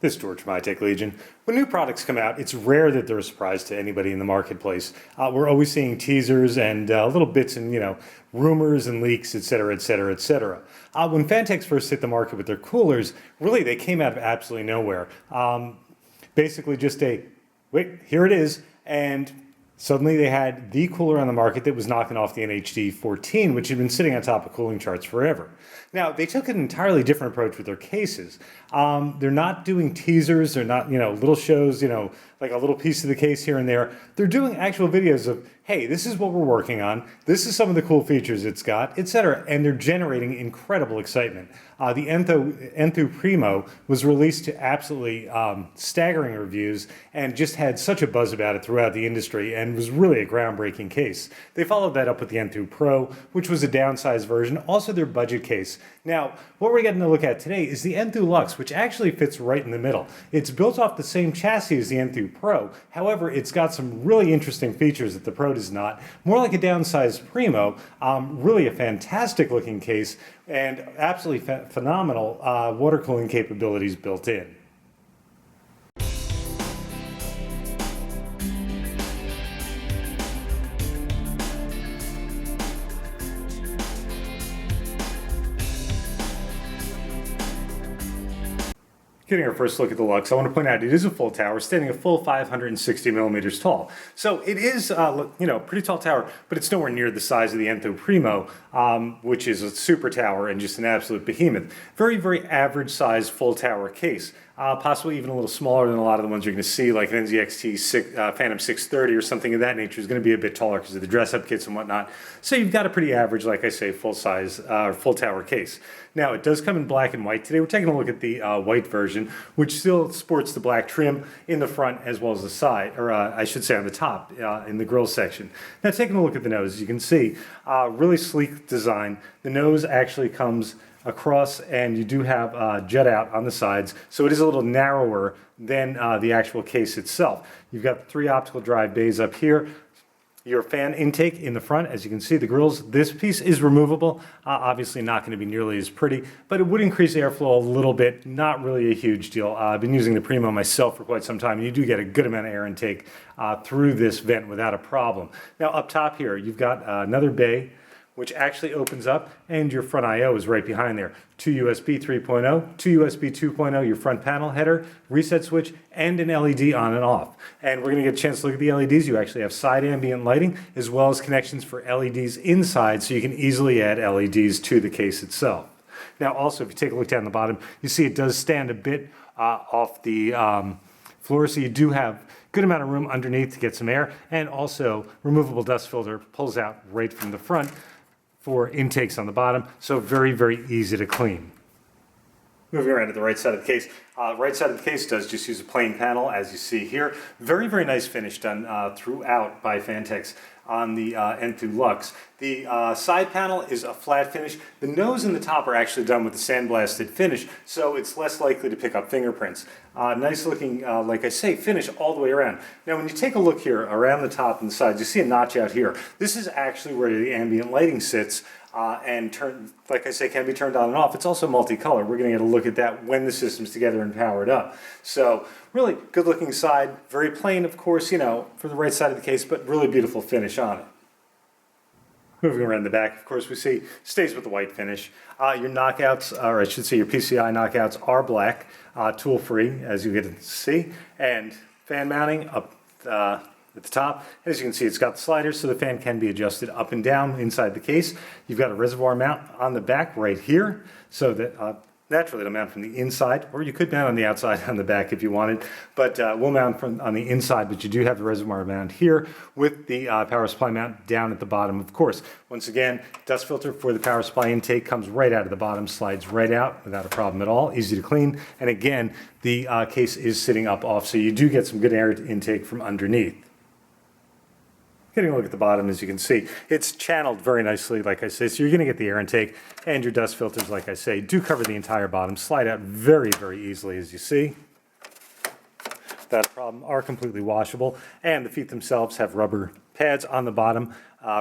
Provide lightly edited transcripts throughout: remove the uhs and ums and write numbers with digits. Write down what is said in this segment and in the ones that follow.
This is George from iTech Legion. When new products come out, it's rare that they're a surprise to anybody in the marketplace. We're always seeing teasers and little bits and, rumors and leaks, et cetera, et cetera, et cetera. When Phanteks first hit the market with their coolers, really they came out of absolutely nowhere. Basically just wait, here it is, and suddenly they had the cooler on the market that was knocking off the NHD 14, which had been sitting on top of cooling charts forever. Now, they took an entirely different approach with their cases. They're not doing teasers, they're not, little shows, like a little piece of the case here and there. They're doing actual videos of, hey, this is what we're working on, this is some of the cool features it's got, etc. And they're generating incredible excitement. The Enthoo Primo was released to absolutely staggering reviews and just had such a buzz about it throughout the industry and was really a groundbreaking case. They followed that up with the Enthoo Pro, which was a downsized version, also their budget case. Now, what we're getting to look at today is the Enthoo Luxe, which actually fits right in the middle. It's built off the same chassis as the Enthoo Pro. However, it's got some really interesting features that the Pro does not. More like a downsized Primo, really a fantastic looking case and absolutely phenomenal water cooling capabilities built in. Getting our first look at the Luxe, I want to point out it is a full tower, standing a full 560 millimeters tall. So it is, pretty tall tower, but it's nowhere near the size of the Enthoo Primo, which is a super tower and just an absolute behemoth. Very, very average size full tower case. Possibly even a little smaller than a lot of the ones you're going to see, like an NZXT Phantom 630 or something of that nature is going to be a bit taller because of the dress-up kits and whatnot. So you've got a pretty average, like I say, full-size, full tower case. Now, it does come in black and white. Today we're taking a look at the white version, which still sports the black trim in the front as well as the side, or I should say on the top, in the grille section. Now, taking a look at the nose, as you can see, really sleek design. The nose actually comes across, and you do have jut out on the sides, so it is a little narrower than the actual case itself. You've got 3 optical drive bays up here, your fan intake in the front. As you can see, the grills, this piece is removable, obviously not going to be nearly as pretty, but it would increase airflow a little bit, not really a huge deal. I've been using the Primo myself for quite some time, and you do get a good amount of air intake through this vent without a problem. Now up top here, you've got another bay, which actually opens up, and your front I/O is right behind there. 2 USB 3.0, 2 USB 2.0, your front panel header, reset switch, and an LED on and off. And we're going to get a chance to look at the LEDs. You actually have side ambient lighting, as well as connections for LEDs inside, so you can easily add LEDs to the case itself. Now also, if you take a look down the bottom, you see it does stand a bit off the floor, so you do have good amount of room underneath to get some air, and also removable dust filter pulls out right from the front for intakes on the bottom, so very, very easy to clean. Moving around to the right side of the case. Right side of the case does just use a plain panel, as you see here. Very, very nice finish done throughout by Phanteks on the Enthoo Luxe. The side panel is a flat finish. The nose and the top are actually done with a sandblasted finish, so it's less likely to pick up fingerprints. Nice looking, like I say, finish all the way around. Now when you take a look here around the top and the sides, you see a notch out here. This is actually where the ambient lighting sits. Like I say, can be turned on and off. It's also multicolor. We're going to get a look at that when the system's together and powered up. So really good looking side, very plain of course, for the right side of the case, but really beautiful finish on it. Moving around the back, of course, we see stays with the white finish. Your knockouts, or I should say your PCI knockouts, are black, tool free, as you get to see, and fan mounting up at the top. As you can see, it's got the sliders, so the fan can be adjusted up and down inside the case. You've got a reservoir mount on the back right here, so that naturally it'll mount from the inside, or you could mount on the outside on the back if you wanted, but we'll mount on the inside, but you do have the reservoir mount here with the power supply mount down at the bottom, of course. Once again, dust filter for the power supply intake comes right out of the bottom, slides right out without a problem at all, easy to clean, and again, the case is sitting up off, so you do get some good air intake from underneath. Getting a look at the bottom, as you can see, it's channeled very nicely, like I say, so you're going to get the air intake, and your dust filters, like I say, do cover the entire bottom, slide out very, very easily, as you see. Without a problem, are completely washable, and the feet themselves have rubber pads on the bottom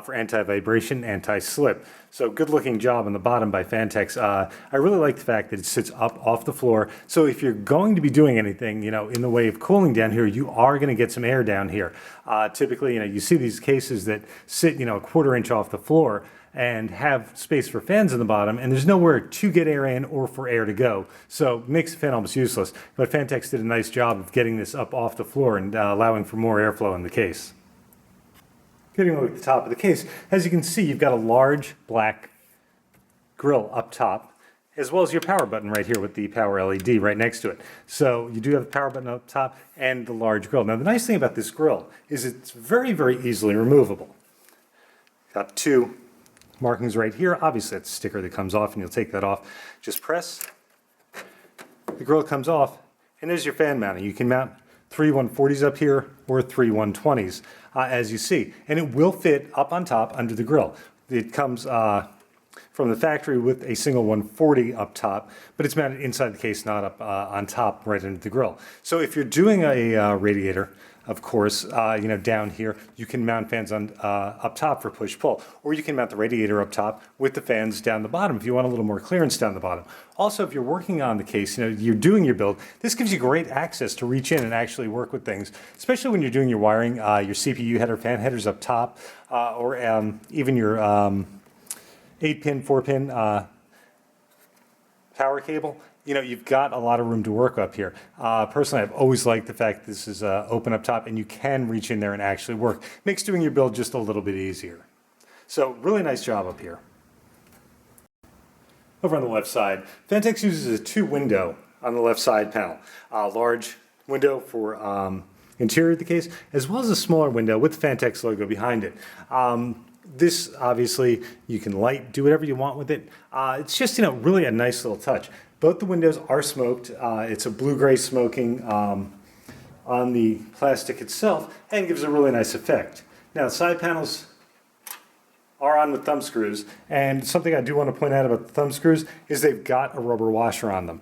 for anti-vibration, anti-slip. So good looking job on the bottom by Phanteks. I really like the fact that it sits up off the floor. So if you're going to be doing anything, in the way of cooling down here, you are going to get some air down here. Typically, you see these cases that sit, a quarter inch off the floor and have space for fans in the bottom, and there's nowhere to get air in or for air to go. So it makes the fan almost useless. But Phanteks did a nice job of getting this up off the floor and allowing for more airflow in the case. Getting a look at the top of the case, as you can see, you've got a large black grill up top, as well as your power button right here with the power LED right next to it. So you do have the power button up top and the large grill. Now the nice thing about this grill is it's very, very easily removable. Got two markings right here. Obviously that's a sticker that comes off and you'll take that off. Just press, the grill comes off, and there's your fan mounting. You can mount 3 140s up here or 3 120s as you see, and it will fit up on top under the grill. It comes from the factory with a single 140 up top, but it's mounted inside the case, not up on top right under the grill. So if you're doing a radiator, of course, down here, you can mount fans on up top for push-pull, or you can mount the radiator up top with the fans down the bottom if you want a little more clearance down the bottom. Also, if you're working on the case, you're doing your build, this gives you great access to reach in and actually work with things, especially when you're doing your wiring, your CPU header, fan headers up top, or even your 8-pin, 4-pin power cable. You've got a lot of room to work up here. Personally, I've always liked the fact that this is open up top and you can reach in there and actually work. Makes doing your build just a little bit easier. So really nice job up here. Over on the left side, Phanteks uses a 2-window on the left side panel. A large window for interior of the case, as well as a smaller window with the Phanteks logo behind it. This, obviously, you can do whatever you want with it. It's just, really a nice little touch. Both the windows are smoked. It's a blue-gray smoking on the plastic itself and gives a really nice effect. Now, the side panels are on with thumb screws, and something I do want to point out about the thumb screws is they've got a rubber washer on them.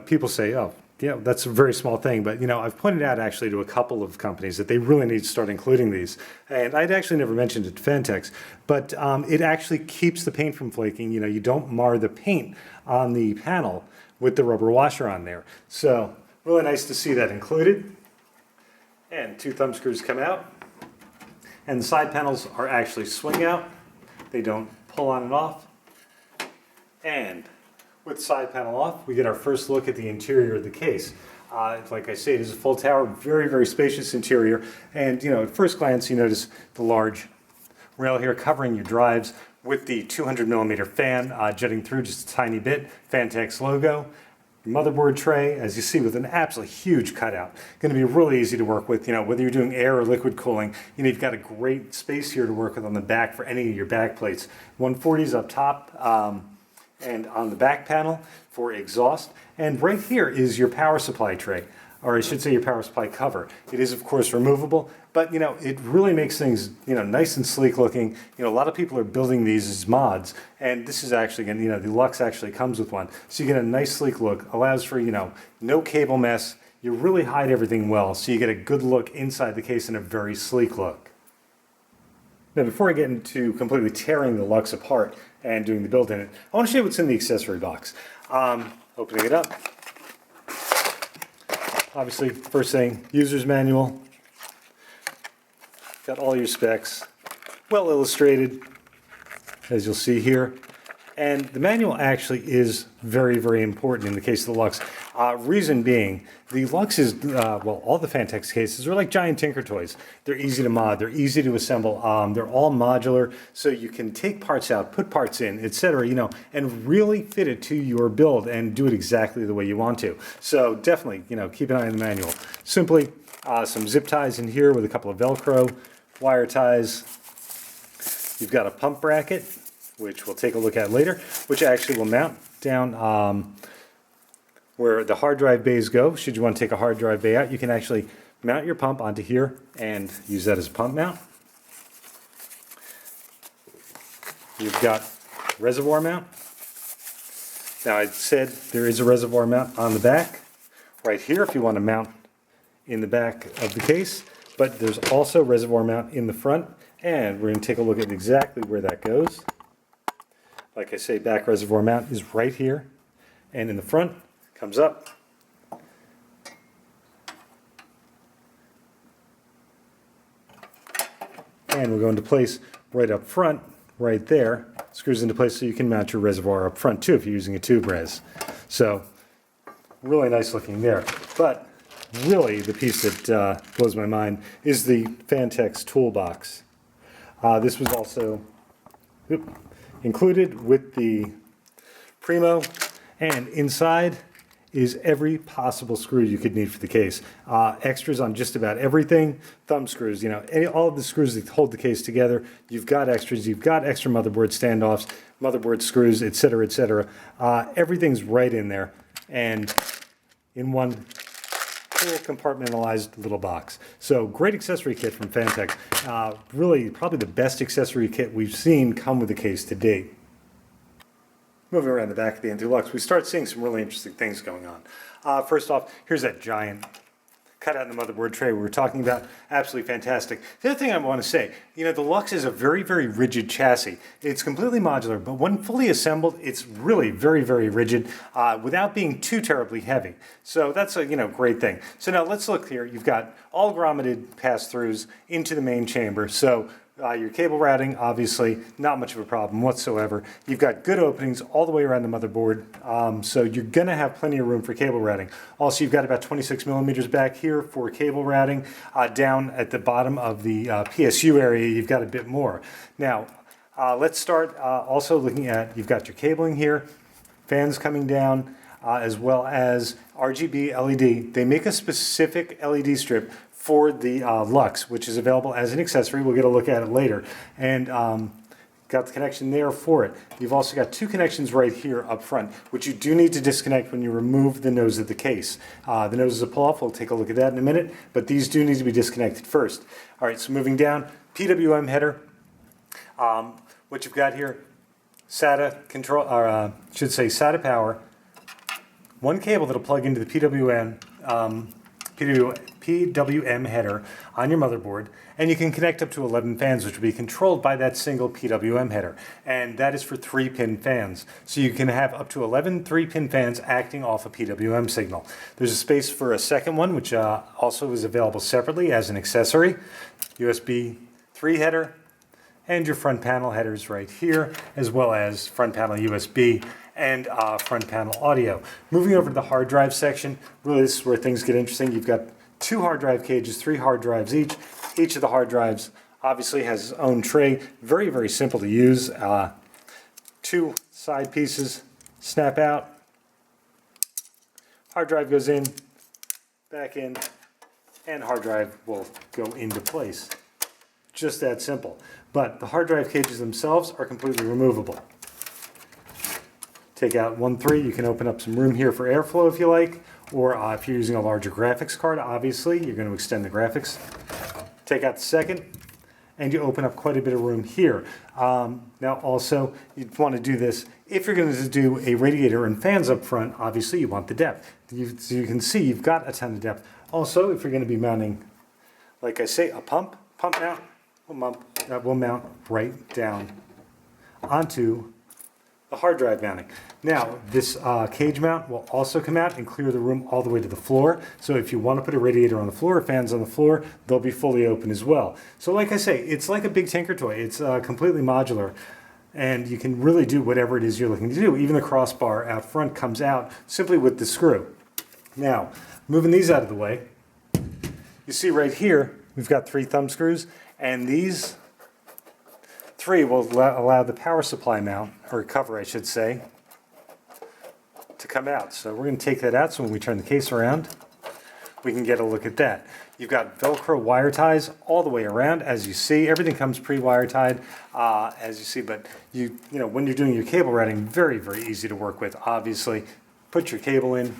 People say, oh, that's a very small thing, but I've pointed out actually to a couple of companies that they really need to start including these. And I'd actually never mentioned it to Phanteks, but it actually keeps the paint from flaking. You don't mar the paint on the panel with the rubber washer on there. So really nice to see that included. And 2 thumb screws come out. And the side panels are actually swing out. They don't pull on and off. And with the side panel off, we get our first look at the interior of the case. Like I say, it is a full tower, very, very spacious interior. And, at first glance, you notice the large rail here covering your drives with the 200mm fan jutting through just a tiny bit, Phanteks logo. Your motherboard tray, as you see, with an absolutely huge cutout. Going to be really easy to work with, whether you're doing air or liquid cooling. You've got a great space here to work with on the back for any of your back plates. 140s up top, and on the back panel for exhaust. And right here is your power supply tray, or I should say your power supply cover. It is, of course, removable, but it really makes things nice and sleek looking. A lot of people are building these as mods, and this is actually, the Luxe actually comes with one. So you get a nice sleek look, allows for, no cable mess. You really hide everything well, so you get a good look inside the case and a very sleek look. Now, before I get into completely tearing the Luxe apart and doing the build in it, I want to show you what's in the accessory box. Opening it up. Obviously, first thing, user's manual. Got all your specs, well illustrated, as you'll see here. And the manual actually is very, very important in the case of the Luxe. Reason being, the Luxe is, all the Phanteks cases are like giant Tinker Toys. They're easy to mod, they're easy to assemble, they're all modular, so you can take parts out, put parts in, etc., and really fit it to your build and do it exactly the way you want to. So definitely, keep an eye on the manual. Simply, some zip ties in here with a couple of Velcro, wire ties. You've got a pump bracket, which we'll take a look at later, which actually will mount down where the hard drive bays go. Should you want to take a hard drive bay out, you can actually mount your pump onto here and use that as a pump mount. You've got reservoir mount. Now, I said there is a reservoir mount on the back right here if you want to mount in the back of the case, but there's also reservoir mount in the front, and we're going to take a look at exactly where that goes. Like I say, back reservoir mount is right here, and in the front, comes up. And we'll go into place right up front, right there. Screws into place so you can mount your reservoir up front too if you're using a tube res. So, really nice looking there. But really the piece that blows my mind is the Phanteks toolbox. This was also included with the Primo, and inside is every possible screw you could need for the case. Extras on just about everything, thumb screws, all of the screws that hold the case together, you've got extras, you've got extra motherboard standoffs, motherboard screws, etc., etc. Everything's right in there, and in one full compartmentalized little box. So great accessory kit from Phanteks. Really, probably the best accessory kit we've seen come with the case to date. Moving around the back of the Enthoo Luxe, we start seeing some really interesting things going on. First off, here's that giant cutout in the motherboard tray we were talking about. Absolutely fantastic. The other thing I want to say, the Luxe is a very, very rigid chassis. It's completely modular, but when fully assembled, it's really very, very rigid without being too terribly heavy. So that's a great thing. So now let's look here. You've got all grommeted pass-throughs into the main chamber. So your cable routing, obviously, not much of a problem whatsoever. You've got good openings all the way around the motherboard, so you're going to have plenty of room for cable routing. Also, you've got about 26 millimeters back here for cable routing. Down at the bottom of the PSU area, you've got a bit more. Now, let's start also looking at, you've got your cabling here, fans coming down, as well as RGB LED. They make a specific LED strip for the Luxe, which is available as an accessory. We'll get a look at it later. And got the connection there for it. You've also got two connections right here up front, which you do need to disconnect when you remove the nose of the case. The nose is a pull-off. We'll take a look at that in a minute, but these do need to be disconnected first. All right, so moving down, PWM header. What you've got here, SATA control, or should say SATA power. One cable that'll plug into the PWM header on your motherboard, and you can connect up to 11 fans, which will be controlled by that single PWM header, and that is for 3-pin fans. So you can have up to 11 3-pin fans acting off a PWM signal. There's a space for a second one, which also is available separately as an accessory. USB 3 header, and your front panel headers right here, as well as front panel USB and front panel audio. Moving over to the hard drive section, really this is where things get interesting. You've got 2 hard drive cages, 3 hard drives each. Each of the hard drives obviously has its own tray. Very, very simple to use. 2 side pieces snap out. Hard drive goes in, back in, and hard drive will go into place. Just that simple. But the hard drive cages themselves are completely removable. Take out 1-3, you can open up some room here for airflow if you like, or if you're using a larger graphics card, obviously, you're going to extend the graphics. Take out the second, and you open up quite a bit of room here. Now also, you'd want to do this, if you're going to do a radiator and fans up front, obviously you want the depth. So you can see you've got a ton of depth. Also, if you're going to be mounting, like I say, a pump mount, will mount right down onto the hard drive mounting. Now, this cage mount will also come out and clear the room all the way to the floor. So if you want to put a radiator on the floor, fans on the floor, they'll be fully open as well. So like I say, it's like a big Tinker toy. It's completely modular, and you can really do whatever it is you're looking to do. Even the crossbar out front comes out simply with the screw. Now, moving these out of the way, you see right here, we've got 3 thumb screws, and these 3 will allow the power supply mount, or cover I should say, to come out. So we're going to take that out so when we turn the case around, we can get a look at that. You've got Velcro wire ties all the way around, as you see. Everything comes pre-wire tied, as you see, but you know when you're doing your cable routing, very, very easy to work with. Obviously, put your cable in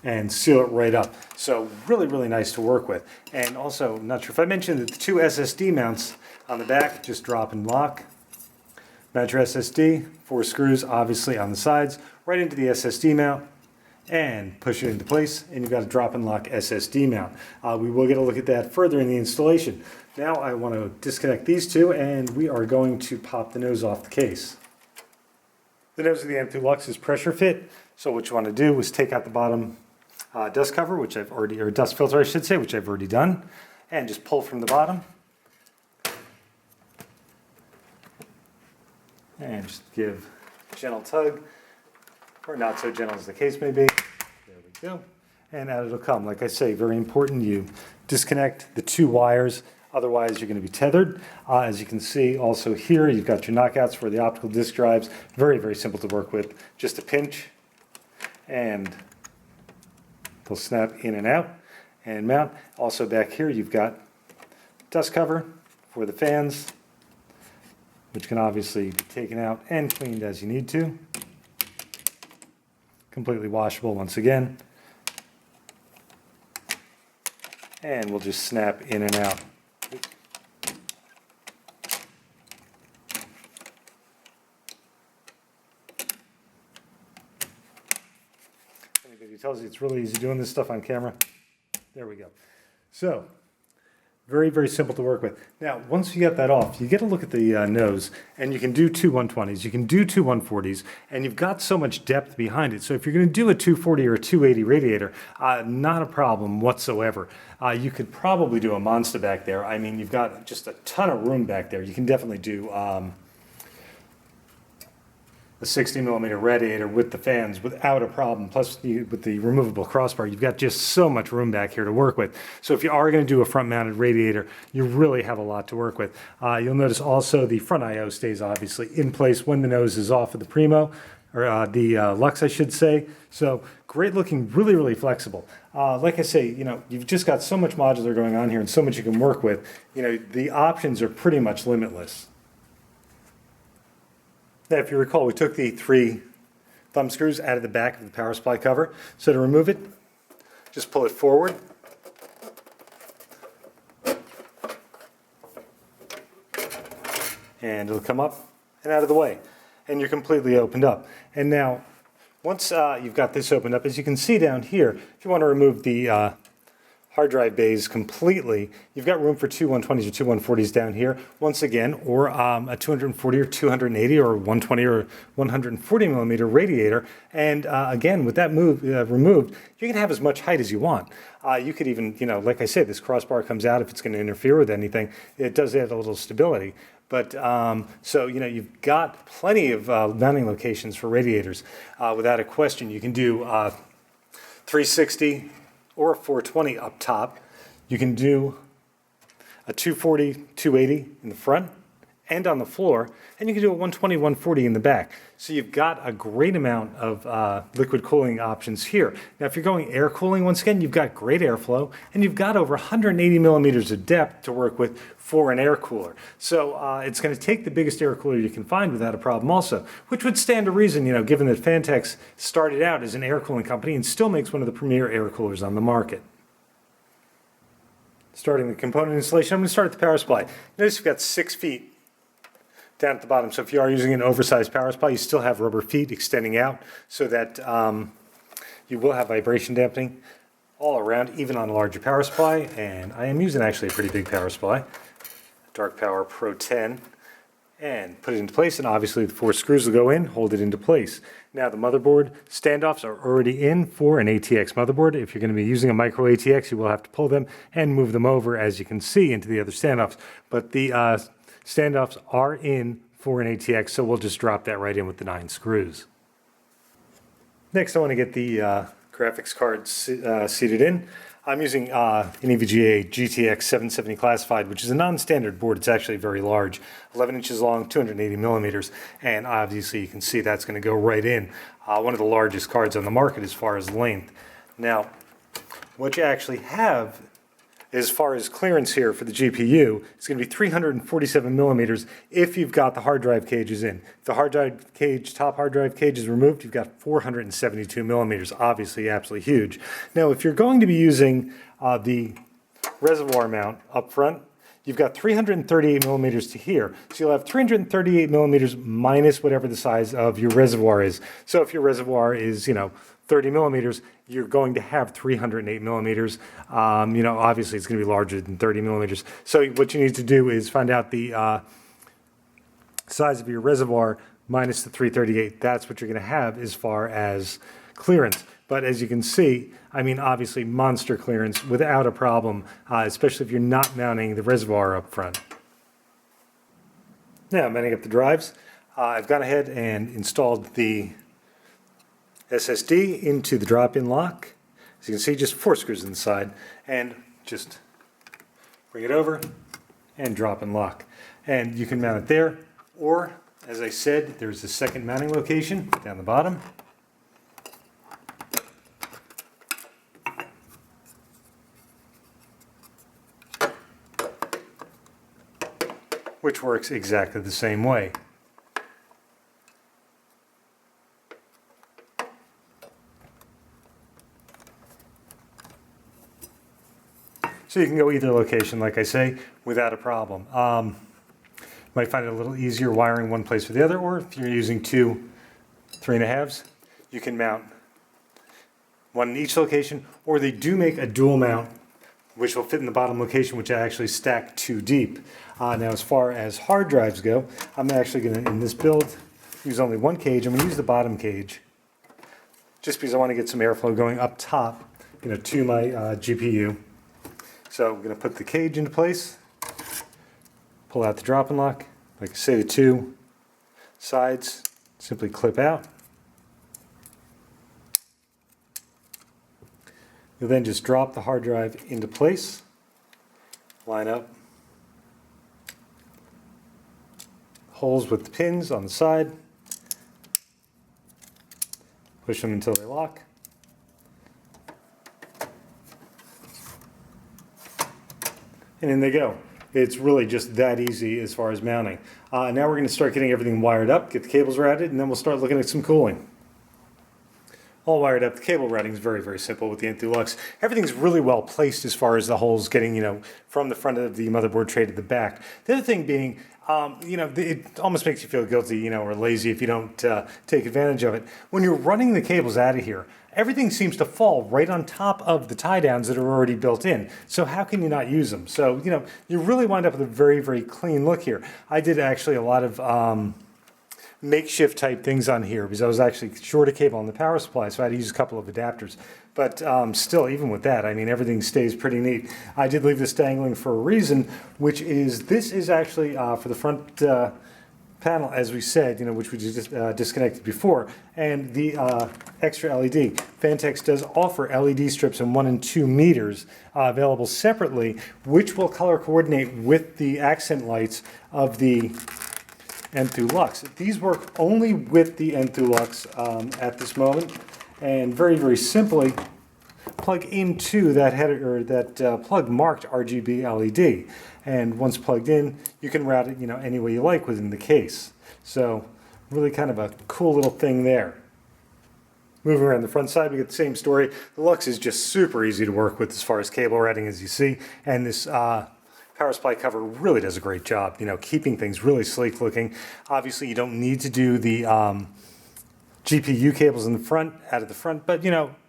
and seal it right up. So really, really nice to work with. And also, I'm not sure if I mentioned that the 2 SSD mounts on the back just drop and lock. Mount your SSD, 4 screws obviously on the sides, right into the SSD mount, and push it into place, and you've got a drop and lock SSD mount. We will get a look at that further in the installation. Now I want to disconnect these two, and we are going to pop the nose off the case. The nose of the Enthoo Luxe is pressure fit, so what you want to do is take out the bottom dust cover, which I've already, or dust filter I should say, which I've already done, and just pull from the bottom. And just give a gentle tug, or not so gentle as the case may be. There we go. And out it'll come. Like I say, very important you disconnect the two wires, otherwise you're going to be tethered. As you can see also here, you've got your knockouts for the optical disc drives. Very, very simple to work with. Just a pinch, and they'll snap in and out and mount. Also back here you've got dust cover for the fans, which can obviously be taken out and cleaned as you need to. Completely washable once again. And we'll just snap in and out. Anybody tells you it's really easy doing this stuff on camera, there we go. So, very, very simple to work with. Now, once you get that off, you get a look at the nose, and you can do two 120s, you can do two 140s, and you've got so much depth behind it. So if you're going to do a 240 or a 280 radiator, not a problem whatsoever. You could probably do a monster back there. I mean, you've got just a ton of room back there. You can definitely do a 60 millimeter radiator with the fans without a problem. Plus, with the removable crossbar, you've got just so much room back here to work with. So if you are going to do a front mounted radiator, you really have a lot to work with. You'll notice also the front I/O stays obviously in place when the nose is off of the Primo, or the Luxe I should say. So great looking, really, really flexible. Like I say, you've just got so much modular going on here and so much you can work with. The options are pretty much limitless. Now, if you recall, we took the 3 thumb screws out of the back of the power supply cover. So to remove it, just pull it forward. And it'll come up and out of the way. And you're completely opened up. And now, once you've got this opened up, as you can see down here, if you want to remove the hard drive bays completely, you've got room for two 120s or two 140s down here, once again, or a 240 or 280 or 120 or 140 millimeter radiator. And again, with that removed, you can have as much height as you want. You could even, like I said, this crossbar comes out if it's going to interfere with anything. It does add a little stability. But so, you've got plenty of mounting locations for radiators. Without a question, you can do 360 or a 420 up top. You can do a 240, 280 in the front and on the floor, and you can do a 120, 140 in the back. So you've got a great amount of liquid cooling options here. Now, if you're going air cooling, once again, you've got great airflow, and you've got over 180 millimeters of depth to work with for an air cooler. So it's going to take the biggest air cooler you can find without a problem also, which would stand to reason, given that Phanteks started out as an air cooling company and still makes one of the premier air coolers on the market. Starting the component installation, I'm going to start at the power supply. Notice you've got 6 feet down at the bottom. So if you are using an oversized power supply, you still have rubber feet extending out so that you will have vibration dampening all around, even on a larger power supply. And I am using actually a pretty big power supply, Dark Power Pro 10, and put it into place. And obviously the 4 screws will go in, hold it into place. Now the motherboard standoffs are already in for an ATX motherboard. If you're going to be using a micro ATX, you will have to pull them and move them over, as you can see, into the other standoffs. But the standoffs are in for an ATX, so we'll just drop that right in with the 9 screws. Next, I want to get the graphics card seated in. I'm using an EVGA GTX 770 classified, which is a non-standard board. It's actually very large, 11 inches long, 280 millimeters, and obviously you can see that's going to go right in. One of the largest cards on the market as far as length. Now, what you actually have as far as clearance here for the GPU, it's going to be 347 millimeters if you've got the hard drive cages in. If the hard drive cage, top hard drive cage is removed, you've got 472 millimeters, obviously absolutely huge. Now, if you're going to be using the reservoir mount up front, you've got 338 millimeters to here. So you'll have 338 millimeters minus whatever the size of your reservoir is. So if your reservoir is, 30 millimeters, you're going to have 308 millimeters. Obviously it's going to be larger than 30 millimeters. So what you need to do is find out the size of your reservoir minus the 338. That's what you're going to have as far as clearance. But as you can see, obviously monster clearance without a problem, especially if you're not mounting the reservoir up front. Now, mounting up the drives, I've gone ahead and installed the SSD into the drop-in lock. As you can see, just 4 screws inside, and just bring it over and drop and lock. And you can mount it there, or, as I said, there's a second mounting location down the bottom. Which works exactly the same way. So you can go either location, like I say, without a problem. Might find it a little easier wiring one place or the other, or if you're using 2 3.5s, you can mount one in each location, or they do make a dual mount, which will fit in the bottom location, which I actually stack 2 deep. Now, as far as hard drives go, I'm actually going to, in this build, use only 1 cage. I'm going to use the bottom cage, just because I want to get some airflow going up top, to my GPU. So I'm going to put the cage into place, pull out the drop and lock. Like I say, the 2 sides simply clip out. You'll then just drop the hard drive into place, line up holes with the pins on the side, push them until they lock. And in they go. It's really just that easy as far as mounting. Now we're going to start getting everything wired up, get the cables routed, and then we'll start looking at some cooling. All wired up. The cable routing is very, very simple with the Enthoo Luxe. Everything's really well placed as far as the holes getting, from the front of the motherboard tray to the back. The other thing being, it almost makes you feel guilty, or lazy if you don't take advantage of it. When you're running the cables out of here, everything seems to fall right on top of the tie downs that are already built in. So how can you not use them? So, you really wind up with a very, very clean look here. I did actually a lot of makeshift type things on here because I was actually short a cable on the power supply, so I had to use a couple of adapters. But still, even with that, everything stays pretty neat. I did leave this dangling for a reason, which is this is actually for the front panel, as we said, which we just disconnected before, and the extra LED. Phanteks does offer LED strips in 1 and 2 meters available separately, which will color coordinate with the accent lights of the Enthoo Luxe. These work only with the Enthoo Luxe at this moment, and very, very simply plug into that header or that plug marked RGB LED. And once plugged in, you can route it, any way you like within the case. So really kind of a cool little thing there. Moving around the front side, we get the same story. The Luxe is just super easy to work with as far as cable routing, as you see, and this power supply cover really does a great job, keeping things really sleek looking. Obviously, you don't need to do the GPU cables in the front, out of the front, but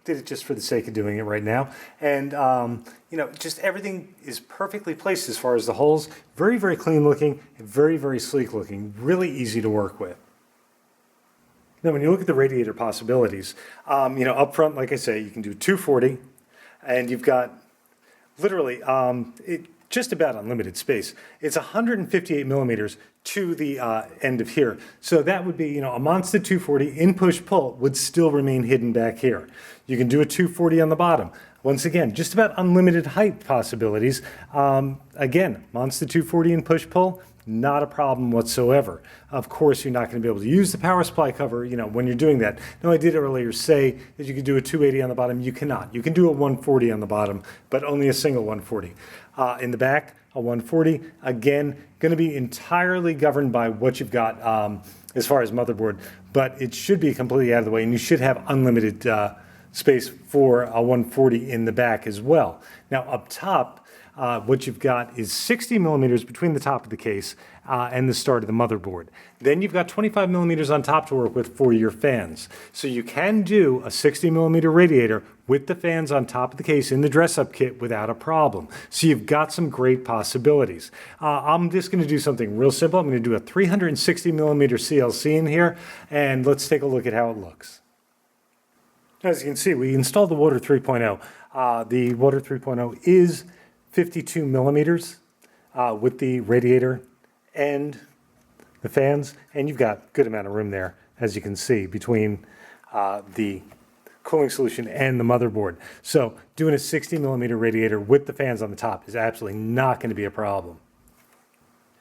did it just for the sake of doing it right now. And just everything is perfectly placed as far as the holes. Very, very clean looking, very, very sleek looking, really easy to work with. Now, when you look at the radiator possibilities, up front, like I say, you can do 240, and you've got literally just about unlimited space. It's 158 millimeters to the end of here. So that would be, a Monster 240 in push-pull would still remain hidden back here. You can do a 240 on the bottom. Once again, just about unlimited height possibilities. Again, Monster 240 in push-pull, not a problem whatsoever. Of course, you're not going to be able to use the power supply cover, when you're doing that. Now, I did earlier say that you could do a 280 on the bottom. You cannot. You can do a 140 on the bottom, but only a single 140. In the back, a 140, again, going to be entirely governed by what you've got as far as motherboard, but it should be completely out of the way, and you should have unlimited space for a 140 in the back as well. Now, up top, what you've got is 60 millimeters between the top of the case and the start of the motherboard. Then you've got 25 millimeters on top to work with for your fans. So you can do a 60 millimeter radiator with the fans on top of the case in the dress-up kit without a problem. So you've got some great possibilities. I'm just going to do something real simple. I'm going to do a 360 millimeter CLC in here, and let's take a look at how it looks. As you can see, we installed the Water 3.0. The Water 3.0 is 52 millimeters with the radiator and the fans, and you've got a good amount of room there, as you can see, between the cooling solution and the motherboard. So doing a 60 millimeter radiator with the fans on the top is absolutely not going to be a problem.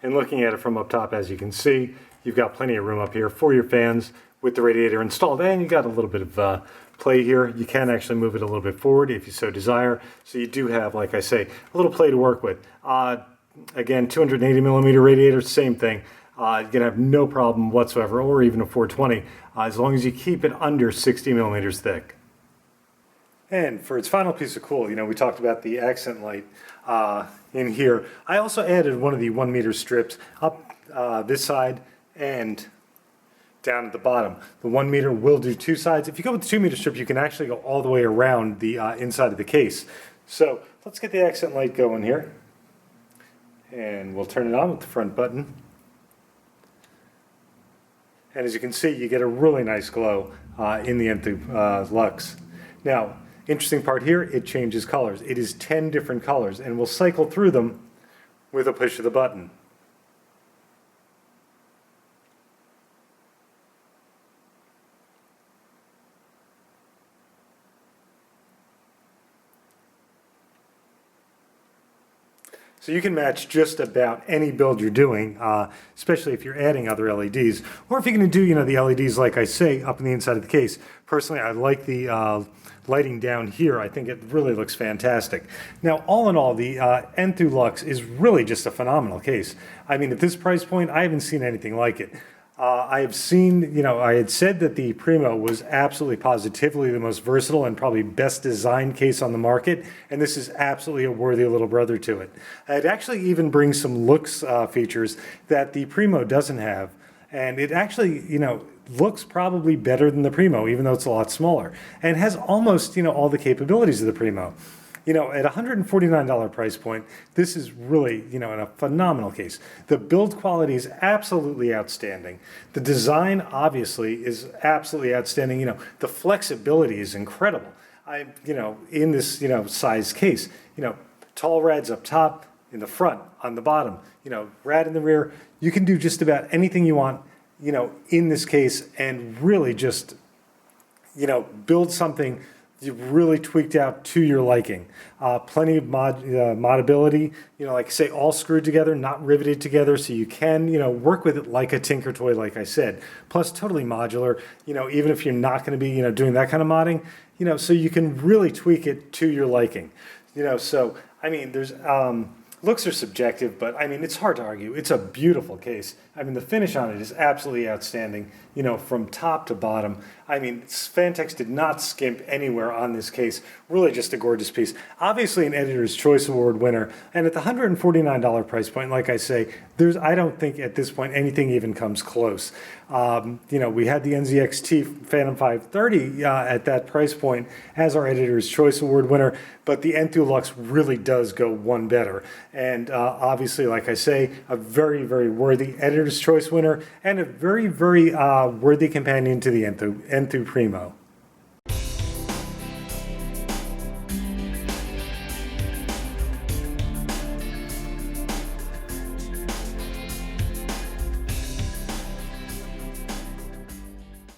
And looking at it from up top, as you can see, you've got plenty of room up here for your fans with the radiator installed, and you've got a little bit of play here. You can actually move it a little bit forward if you so desire. So you do have, like I say, a little play to work with. Again, 280 millimeter radiator, same thing. You're going to have no problem whatsoever, or even a 420, as long as you keep it under 60 millimeters thick. And for its final piece of cool, we talked about the accent light in here. I also added one of the 1 meter strips up this side and down at the bottom. The 1 meter will do two sides. If you go with the 2 meter strip, you can actually go all the way around the inside of the case. So let's get the accent light going here. And we'll turn it on with the front button. And as you can see, you get a really nice glow in the Enthoo Luxe. Now, interesting part here, it changes colors. It is 10 different colors, and we'll cycle through them with a push of the button. So you can match just about any build you're doing, especially if you're adding other LEDs, or if you're going to do, the LEDs, like I say, up on the inside of the case. Personally, I like the lighting down here. I think it really looks fantastic. Now, all in all, the Enthoo Luxe is really just a phenomenal case. I mean, at this price point, I haven't seen anything like it. I have seen, I had said that the Primo was absolutely positively the most versatile and probably best designed case on the market, and this is absolutely a worthy little brother to it. It actually even brings some looks features that the Primo doesn't have, and it actually, looks probably better than the Primo, even though it's a lot smaller, and has almost, all the capabilities of the Primo. At a $149 price point, this is really, a phenomenal case. The build quality is absolutely outstanding. The design, obviously, is absolutely outstanding. The flexibility is incredible. In this, size case, tall rads up top, in the front, on the bottom, rad in the rear. You can do just about anything you want, in this case, and really just, build something you've really tweaked out to your liking. Plenty of modability, like I say, all screwed together, not riveted together, so you can, work with it like a Tinker toy, like I said. Plus, totally modular, even if you're not going to be, doing that kind of modding, so you can really tweak it to your liking. So, I mean, there's, looks are subjective, but I mean, it's hard to argue. It's a beautiful case. I mean, the finish on it is absolutely outstanding, from top to bottom. I mean, Phanteks did not skimp anywhere on this case. Really just a gorgeous piece. Obviously an Editor's Choice Award winner, and at the $149 price point, like I say, I don't think at this point anything even comes close. We had the NZXT Phantom 530 at that price point as our Editor's Choice Award winner, but the Enthoo Luxe really does go one better. And obviously, like I say, a very, very worthy Editor's Choice winner and a very, very worthy companion to the Enthoo Primo.